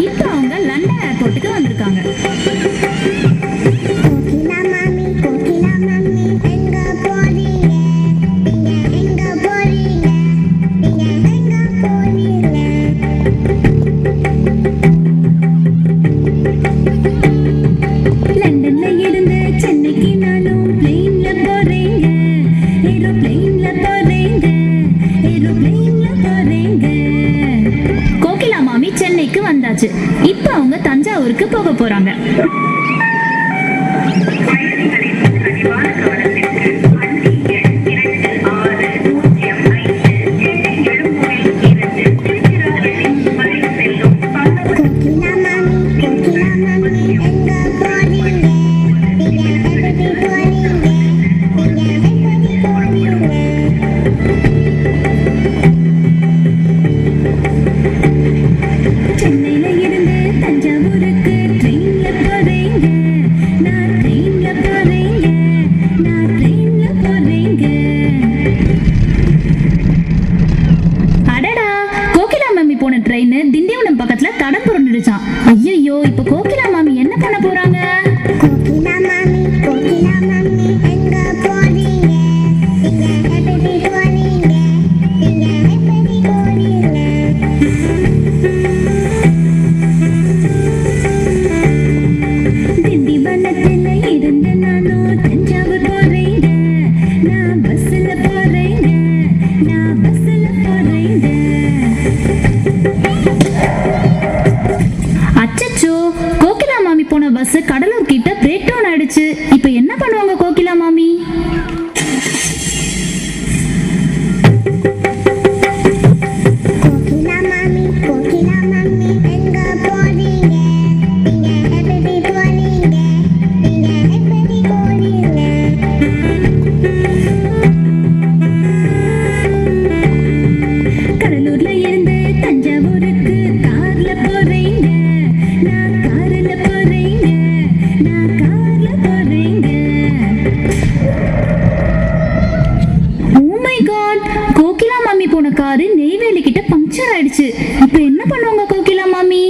இப்போ அவங்க லண்டன் ஏர்போர்ட்டுக்கு வந்திருக்காங்க. கோகிலா மாமி சென்னைக்கு வந்தாச்சு. இப்போ அவங்க தஞ்சாவூருக்கு போக போறாங்க. திண்டிவனம் பக்கத்துல தடம் புரண்டுடுச்சான். ஐயோ, இப்ப கோகிலா மாமி என்ன பண்ண போறாங்க? திண்டிவனத்துல இருந்து நானும் தஞ்சாவூர் போறேங்க. நான் பஸ்ல போறேங்க. அச்சச்சோ, கோகிலா மாமி போன பஸ் கடலூர் கிட்ட பிரேக் டவுன் ஆயிடுச்சு. இப்போ என்ன பண்ணுவாங்க கோகிலா மாமி? கடலூர்ல இருந்து தஞ்சாவூருக்கு கார்ல போறேங்க. நான் கார்ல போறேங்க. ஓ மை காட், கோகிலா மாமி போன காரு நெய்வேலி கிட்ட பஞ்சர் ஆயிடுச்சு. இப்போ என்ன பண்ணுவாங்க கோகிலா மாமி?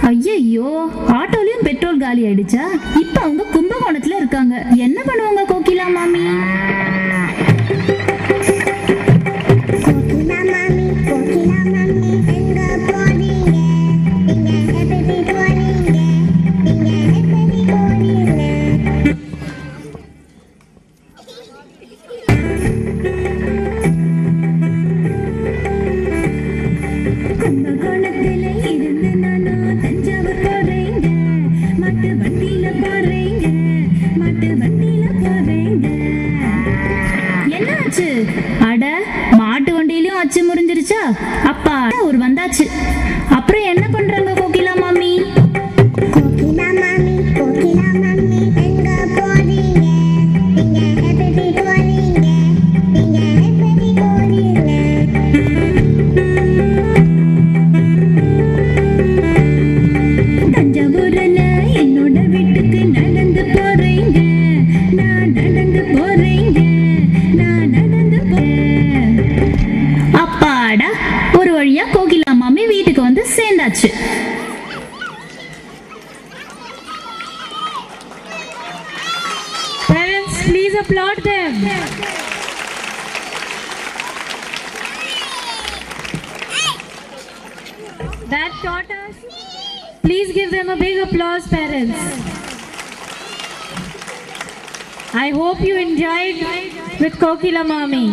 ஐயோ, ஆட்டோலயும் பெட்ரோல் காலி ஆயிடுச்சா? இப்ப அவங்க கும்பகோணத்துல இருக்காங்க. என்ன பண்ணுவாங்க கோகிலா மாமி? கும்பகோணத்துல இருந்து நானும் தஞ்சாவூர் போறேங்க. மாட்டு வண்டியில போறேங்க. என்னாச்சு? அட, மாட்டு வண்டியிலயும் அச்சு முறிஞ்சிருச்சா? அப்பா ஒரு வந்தாச்சு. அப்புறம் என்ன பண்றாங்க கோகிலா மாமி? ஒரு வழியா கோகிலா மாமி வீட்டுக்கு வந்து சேர்ந்தாச்சு. Parents, please applaud them. That taught us. Please give them a big applause, parents. I hope you enjoyed with Kokila Mami.